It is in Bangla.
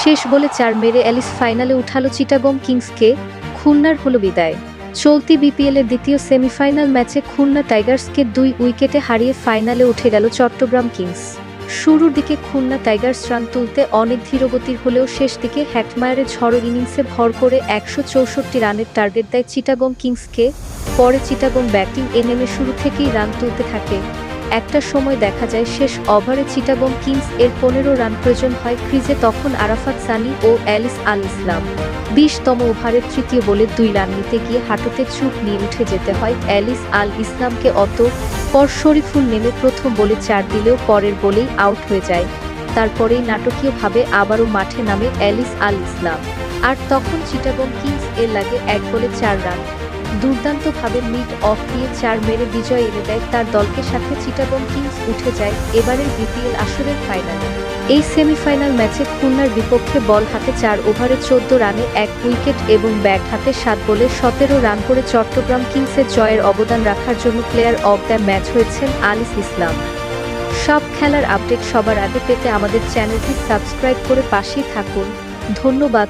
শেষ বলে 4 মেরে অ্যালিস ফাইনালে উঠালো চিটাগং কিংসকে, খুলনার হলো বিদায়। চলতি বিপিএলের দ্বিতীয় সেমিফাইনাল ম্যাচে খুলনা টাইগার্সকে 2 উইকেটে হারিয়ে ফাইনালে উঠে গেল চট্টগ্রাম কিংস। শুরুর দিকে খুলনা টাইগার্স রান তুলতে অনেক ধীরগতির হলেও শেষ দিকে হ্যাটমায়ারের ঝড়ো ইনিংসে ভর করে 164 রানের টার্গেট দেয় চিটাগং কিংসকে। পরে চিটাগং ব্যাটিং নেমে শুরু থেকেই রান তুলতে থাকে। একটা সময় দেখা যায় শেষ ওভারে চিটাগং কিংস এর 15 রান প্রয়োজন হয় ক্রিজে তখন আরাফাত সানি ও অ্যালিস আল ইসলাম। 20তম ওভারের তৃতীয় বলে 2 রান নিতে গিয়ে হাঁটুতে চোট নিয়ে উঠে যেতে হয় অ্যালিস আল ইসলামকে। পর শরীফুল নেমে প্রথম বলে 4 দিলেও পরের বলেই আউট হয়ে যায়। তারপরেই নাটকীয়ভাবে আবারও মাঠে নামে অ্যালিস আল ইসলাম। আর তখন চিটাগং কিংস এর লাগে 1 বলে 4 রান। দুর্দান্তভাবে মিড অফ দিয়ে 4 মেরে বিজয় এনে দেয় তার দলকে। সাথে চিটাগং কিংস উঠে যায় এবারের বিপিএল আসরের ফাইনালে। এই সেমিফাইনাল ম্যাচে খুলনার বিপক্ষে বল হাতে 4 ওভারে 14 রানে 1 উইকেট এবং ব্যাট হাতে 7 বলে 17 রান করে চট্টগ্রাম কিংসের জয়ের অবদান রাখার জন্য প্লেয়ার অব দ্য ম্যাচ হয়েছেন আলিস ইসলাম। সব খেলার আপডেট সবার আগে পেতে আমাদের চ্যানেলটি সাবস্ক্রাইব করে পাশেই থাকুন। ধন্যবাদ।